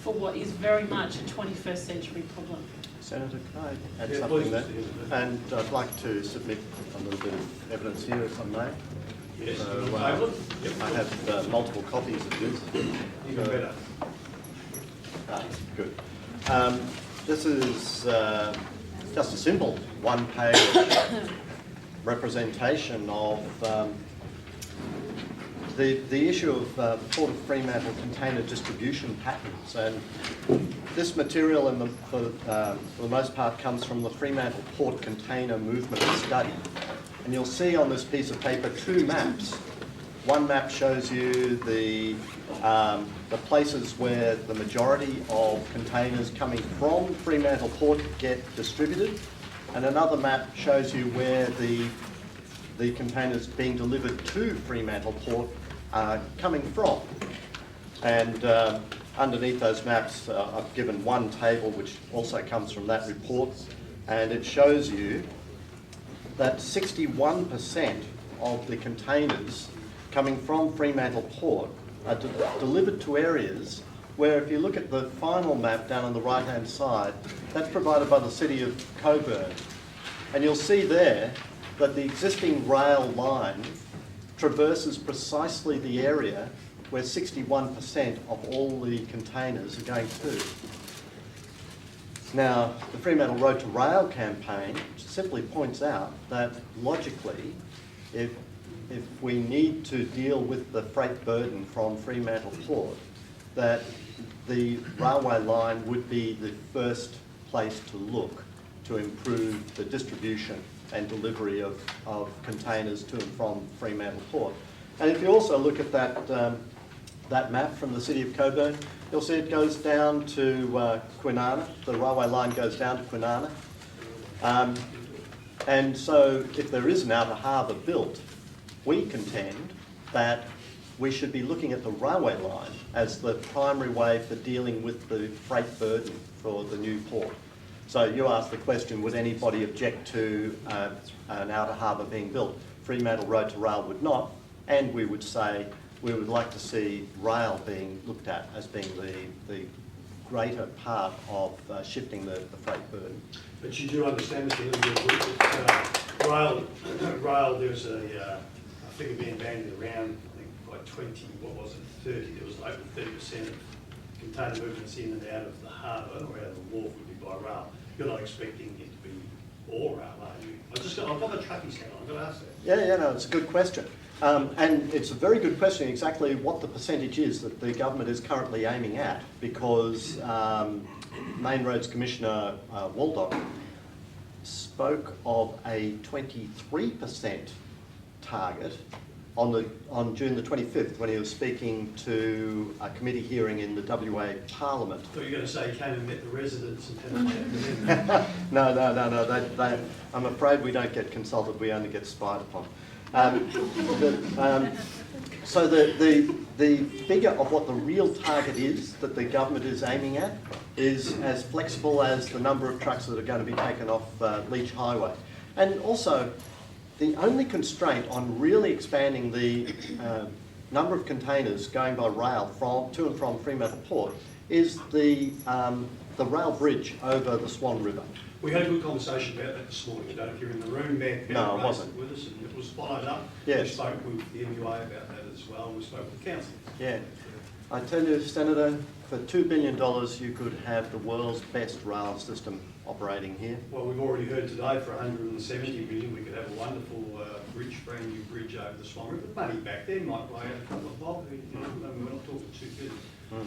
for what is very much a 21st century problem. Senator, can I add something there? And I'd like to submit a little bit of evidence here, if I may. Yes, So, I have multiple copies of this. Even better. Good. This is just a simple one-page representation of the issue of Port of Fremantle container distribution patterns, and this material for the most part comes from the Fremantle Port Container Movement Study. And you'll see on this piece of paper two maps. One map shows you the places where the majority of containers coming from Fremantle Port get distributed, and another map shows you where the containers being delivered to Fremantle Port are coming from. And underneath those maps, I've given one table which also comes from that report, and it shows you that 61% of the containers coming from Fremantle Port are delivered to areas where, if you look at the final map down on the right-hand side, that's provided by the City of Coburn. And you'll see there that the existing rail line traverses precisely the area where 61% of all the containers are going to. Now, the Fremantle Road to Rail campaign simply points out that logically, if we need to deal with the freight burden from Fremantle Port, that the railway line would be the first place to look to improve the distribution and delivery of containers to and from Fremantle Port. And if you also look at that map from the City of Coburn, you'll see it goes down to Kwinana. The railway line goes down to Kwinana. And so if there is an outer harbour built, we contend that we should be looking at the railway line as the primary way for dealing with the freight burden for the new port. So you asked the question, would anybody object to an outer harbour being built? Fremantle Road to Rail would not, and we would say we would like to see rail being looked at as being the greater part of shifting the freight burden. But you do understand, Mr. Healy, that rail, there's a figure being bandied around, I think by 30, there was over 30% of container movements in and out of the harbour or out of the wharf would be by rail. You're not expecting it to be all rail, are you? I've got a truckies hat on, I've got to ask that. Yeah, no, it's a good question. And it's a very good question exactly what the percentage is that the government is currently aiming at, because Main Roads Commissioner Waldock spoke of a 23% target on June the 25th when he was speaking to a committee hearing in the WA Parliament. I thought you were going to say he came and met the residents and had a chat with them. No. I'm afraid we don't get consulted, we only get spied upon. So the figure of what the real target is that the government is aiming at is as flexible as the number of trucks that are going to be taken off Leach Highway. And also, the only constraint on really expanding the number of containers going by rail to and from Fremantle Port is the rail bridge over the Swan River. We had a good conversation about that this morning. I don't know if you're in the room there. No, I wasn't. With us, and it was followed up. Yes. We spoke with the MUA about that as well, and we spoke with the council. Yeah. I tell you, Senator, for $2 billion you could have the world's best rail system operating here. Well, we've already heard today for 170 million we could have a wonderful brand new bridge over the Swan River. Money back there might weigh out a couple of bob. We're not talking 2 billion.